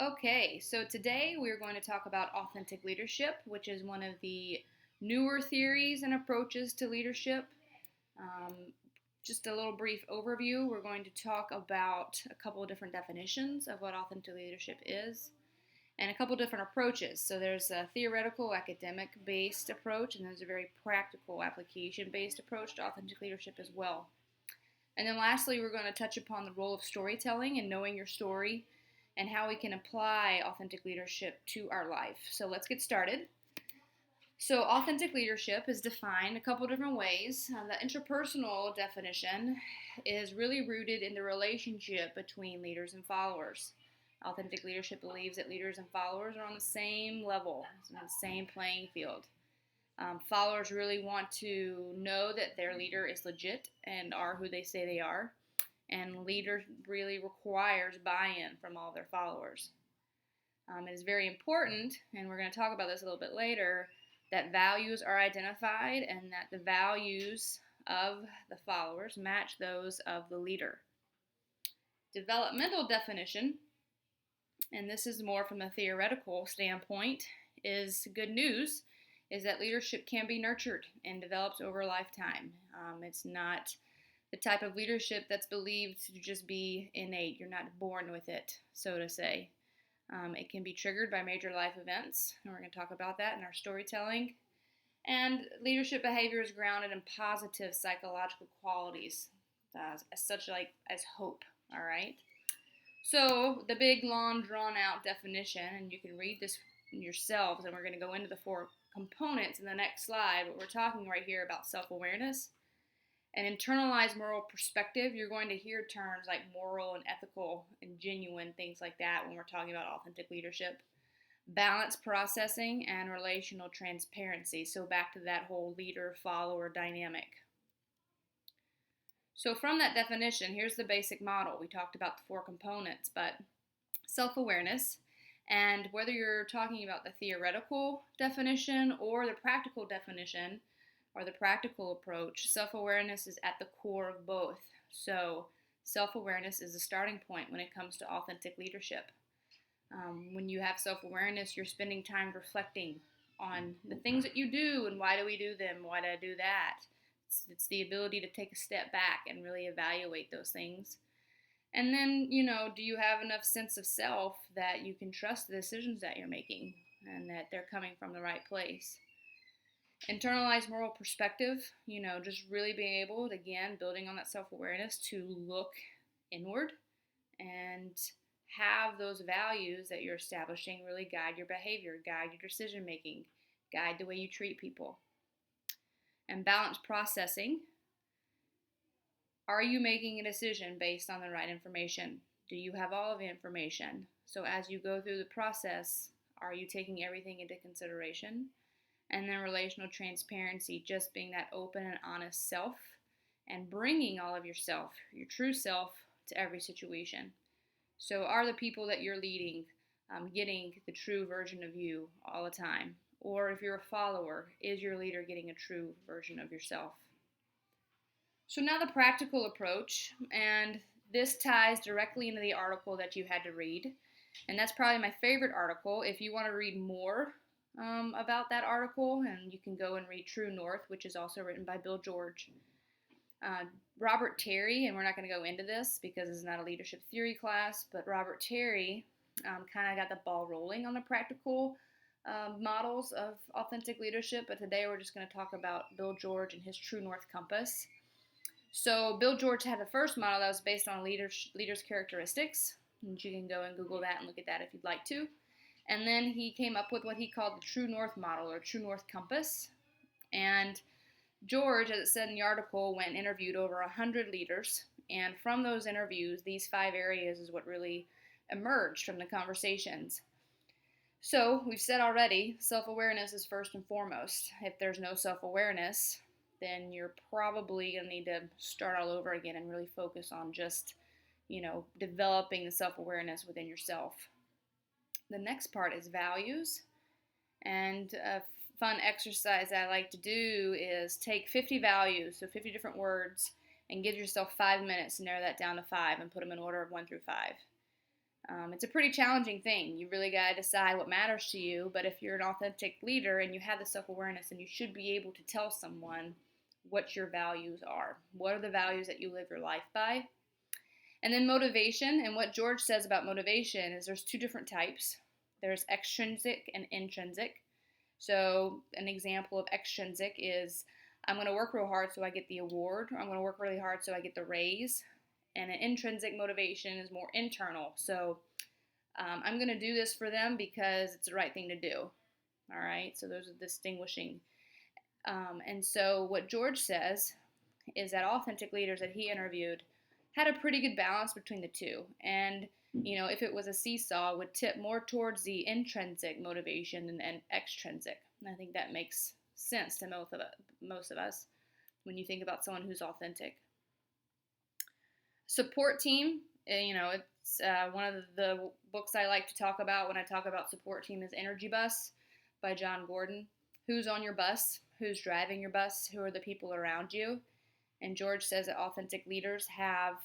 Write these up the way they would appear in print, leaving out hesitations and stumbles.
Okay, so today we're going to talk about authentic leadership, which is one of the newer theories and approaches to leadership. Um, just a little brief overview. We're going to talk about a couple of different definitions of what authentic leadership is and a couple different approaches. So there's a theoretical, academic based approach, and there's a very practical, application based approach to authentic leadership as well. And then lastly, we're going to touch upon the role of storytelling and knowing your story and how we can apply authentic leadership to our life. So let's get started. So, authentic leadership is defined a couple different ways. The interpersonal definition is really rooted in the relationship between leaders and followers. Authentic leadership believes that leaders and followers are on the same level, on the same playing field. Followers really want to know that their leader is legit and are who they say they are. And leader really requires buy-in from all their followers. It is very important, and we're going to talk about this a little bit later, that values are identified and that the values of the followers match those of the leader. Developmental definition, and this is more from a theoretical standpoint, is good news, is that leadership can be nurtured and develops over a lifetime. It's not the type of leadership that's believed to just be innate. You're not born with it, so to say. It can be triggered by major life events, and we're going to talk about that in our storytelling. And leadership behavior is grounded in positive psychological qualities, such like as hope. All right. So the big, long, drawn-out definition, and you can read this yourselves, and we're going to go into the four components in the next slide. But we're talking right here about self-awareness. An internalized moral perspective, you're going to hear terms like moral and ethical and genuine, things like that when we're talking about authentic leadership. Balance processing and relational transparency. So back to that whole leader-follower dynamic. So from that definition, here's the basic model. We talked about the four components, but self-awareness, and whether you're talking about the theoretical definition or the practical definition, or the practical approach, self-awareness is at the core of both. So self-awareness is the starting point when it comes to authentic leadership. When you have self-awareness, you're spending time reflecting on the things that you do and why do we do them, why do I do that. It's the ability to take a step back and really evaluate those things. And then, do you have enough sense of self that you can trust the decisions that you're making and that they're coming from the right place? Internalized moral perspective, just really being able to, again, building on that self-awareness to look inward and have those values that you're establishing really guide your behavior, guide your decision making, guide the way you treat people. And balanced processing, are you making a decision based on the right information? Do you have all of the information? So as you go through the process, are you taking everything into consideration? And then relational transparency, just being that open and honest self and bringing all of yourself, your true self, to every situation. So are the people that you're leading getting the true version of you all the time? Or if you're a follower, is your leader getting a true version of yourself? So now the practical approach, and this ties directly into the article that you had to read. And that's probably my favorite article. If you want to read more about that article, and you can go and read True North, which is also written by Bill George. Robert Terry, and we're not going to go into this because it's not a leadership theory class, but Robert Terry kind of got the ball rolling on the practical models of authentic leadership, but today we're just going to talk about Bill George and his True North compass. So Bill George had the first model that was based on leaders' characteristics, and you can go and Google that and look at that if you'd like to. And then he came up with what he called the True North model, or True North compass. And George, as it said in the article, went and interviewed over 100 leaders. And from those interviews, these 5 areas is what really emerged from the conversations. So we've said already, self-awareness is first and foremost. If there's no self-awareness, then you're probably going to need to start all over again and really focus on just, developing the self-awareness within yourself. The next part is values, and a fun exercise I like to do is take 50 values, so 50 different words, and give yourself 5 minutes to narrow that down to 5 and put them in order of 1 through 5. It's a pretty challenging thing. You really got to decide what matters to you. But if you're an authentic leader and you have the self awareness, then you should be able to tell someone what your values are. What are the values that you live your life by? And then motivation. And what George says about motivation is there's two different types, there's extrinsic and intrinsic. So, an example of extrinsic is I'm going to work real hard so I get the award, or I'm going to work really hard so I get the raise. And an intrinsic motivation is more internal. So I'm going to do this for them because it's the right thing to do. All right, so those are distinguishing. And so what George says is that authentic leaders that he interviewed had a pretty good balance between the two. And, if it was a seesaw, would tip more towards the intrinsic motivation than extrinsic. And I think that makes sense to most of us when you think about someone who's authentic. Support team, it's one of the books I like to talk about when I talk about support team is Energy Bus by John Gordon. Who's on your bus? Who's driving your bus? Who are the people around you? And George says that authentic leaders have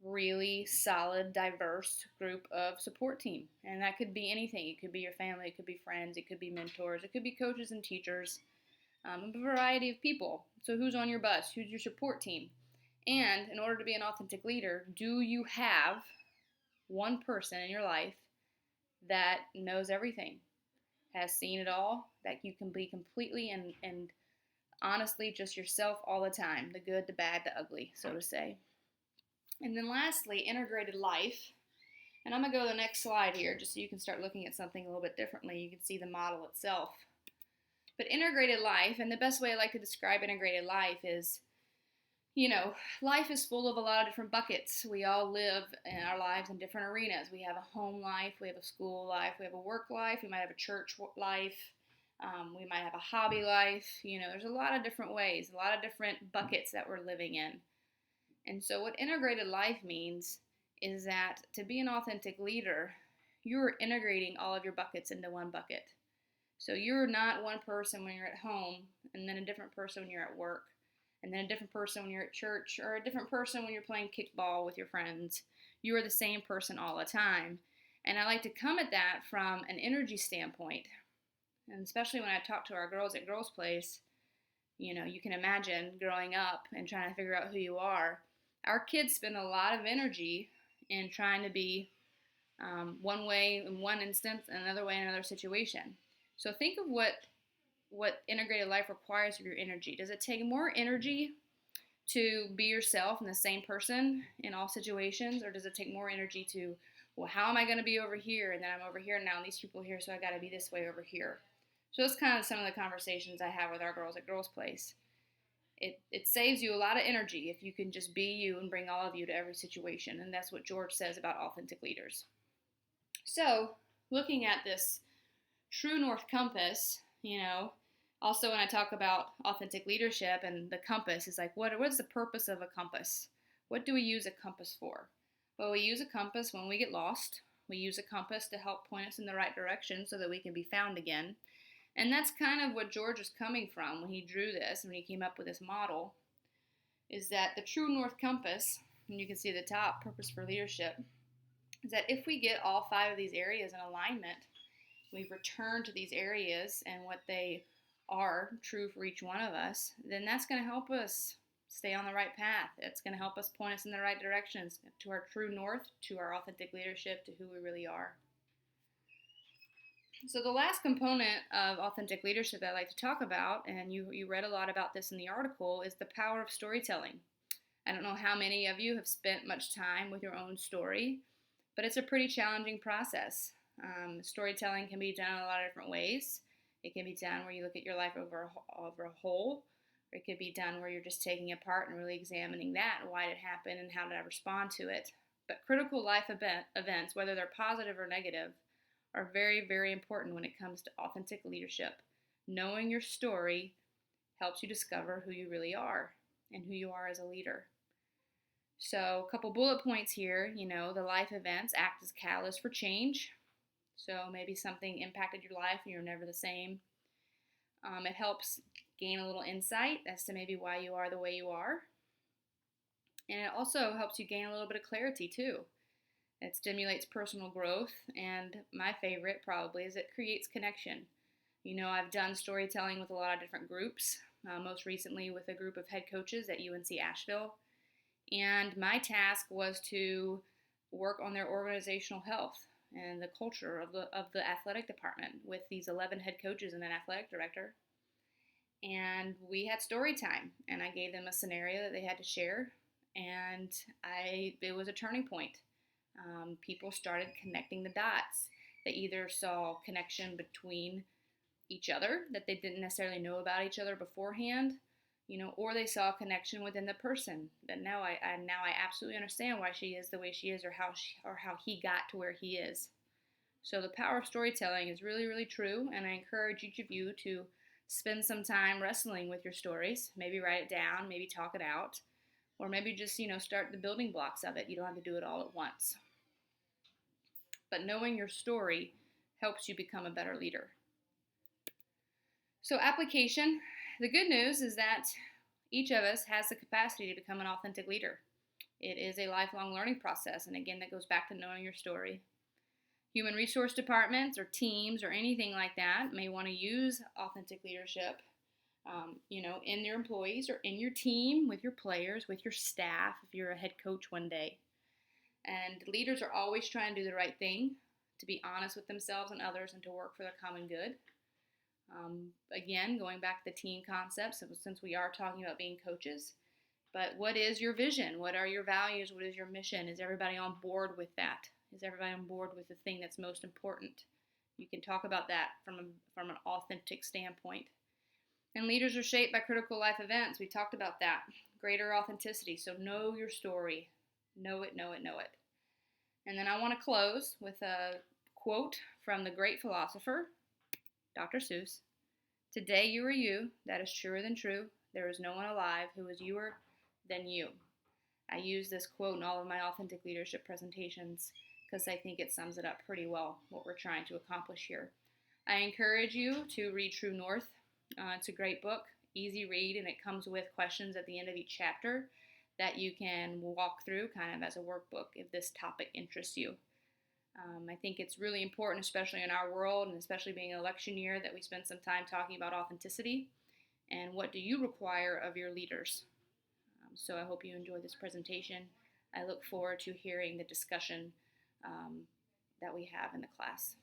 really solid, diverse group of support team. And that could be anything. It could be your family, it could be friends, it could be mentors, it could be coaches and teachers, a variety of people. So who's on your bus? Who's your support team? And in order to be an authentic leader, do you have one person in your life that knows everything, has seen it all, that you can be completely and honestly just yourself all the time, the good, the bad, the ugly, so to say. And then lastly, integrated life. And I'm going to go to the next slide here just so you can start looking at something a little bit differently. You can see the model itself. But integrated life, and the best way I like to describe integrated life is, life is full of a lot of different buckets. We all live in our lives in different arenas. We have a home life, we have a school life, we have a work life, we might have a church life, we might have a hobby life. There's a lot of different ways, a lot of different buckets that we're living in. And so what integrated life means is that to be an authentic leader, you're integrating all of your buckets into one bucket. So you're not one person when you're at home, and then a different person when you're at work, and then a different person when you're at church, or a different person when you're playing kickball with your friends. You are the same person all the time. And I like to come at that from an energy standpoint. And especially when I talk to our girls at Girls Place, you can imagine growing up and trying to figure out who you are. Our kids spend a lot of energy in trying to be one way in one instance and another way in another situation. So think of what integrated life requires of your energy. Does it take more energy to be yourself and the same person in all situations, or does it take more energy to, well, how am I going to be over here, and then I'm over here now, and these people are here, so I got to be this way over here? So that's kind of some of the conversations I have with our girls at Girls Place. It saves you a lot of energy if you can just be you and bring all of you to every situation, and that's what George says about authentic leaders. So, looking at this True North compass, also when I talk about authentic leadership and the compass, is like, what is the purpose of a compass? What do we use a compass for? Well, we use a compass when we get lost. We use a compass to help point us in the right direction so that we can be found again. And that's kind of what George was coming from when he drew this, when he came up with this model, is that the True North compass, and you can see the top, purpose for leadership, is that if we get all 5 of these areas in alignment, we return to these areas and what they are true for each one of us, then that's going to help us stay on the right path. It's going to help us point us in the right directions to our true north, to our authentic leadership, to who we really are. So the last component of authentic leadership that I like to talk about, and you read a lot about this in the article, is the power of storytelling. I don't know how many of you have spent much time with your own story, but it's a pretty challenging process. Storytelling can be done in a lot of different ways. It can be done where you look at your life over a whole, or it could be done where you're just taking it apart and really examining that and why did it happen and how did I respond to it. But critical life events, whether they're positive or negative, are very, very important when it comes to authentic leadership. Knowing your story helps you discover who you really are and who you are as a leader. So a couple bullet points here, the life events act as catalysts for change. So maybe something impacted your life and you're never the same. It helps gain a little insight as to maybe why you are the way you are. And it also helps you gain a little bit of clarity too. It stimulates personal growth, and my favorite probably is it creates connection. I've done storytelling with a lot of different groups, most recently with a group of head coaches at UNC Asheville. And my task was to work on their organizational health and the culture of the athletic department with these 11 head coaches and an athletic director. And we had story time, and I gave them a scenario that they had to share, and it was a turning point. People started connecting the dots. They either saw connection between each other that they didn't necessarily know about each other beforehand, or they saw a connection within the person that now I absolutely understand why she is the way she is, or how he got to where he is. So the power of storytelling is really, really true, and I encourage each of you to spend some time wrestling with your stories. Maybe write it down, maybe talk it out, or maybe just start the building blocks of it. You don't have to do it all at once. But knowing your story helps you become a better leader. So application, the good news is that each of us has the capacity to become an authentic leader. It is a lifelong learning process, and again, that goes back to knowing your story. Human resource departments or teams or anything like that may want to use authentic leadership, in your employees or in your team, with your players, with your staff, if you're a head coach one day. And leaders are always trying to do the right thing, to be honest with themselves and others, and to work for the common good. Again, going back to the team concepts, since we are talking about being coaches, but what is your vision? What are your values? What is your mission? Is everybody on board with that? Is everybody on board with the thing that's most important? You can talk about that from an authentic standpoint. And leaders are shaped by critical life events. We talked about that. Greater authenticity. So know your story. Know it, know it, know it. And then I want to close with a quote from the great philosopher, Dr. Seuss. Today you are you. That is truer than true. There is no one alive who is youer than you. I use this quote in all of my authentic leadership presentations because I think it sums it up pretty well, what we're trying to accomplish here. I encourage you to read True North. It's a great book, easy read, and it comes with questions at the end of each chapter that you can walk through kind of as a workbook if this topic interests you. I think it's really important, especially in our world, and especially being an election year, that we spend some time talking about authenticity and what do you require of your leaders. So I hope you enjoyed this presentation. I look forward to hearing the discussion that we have in the class.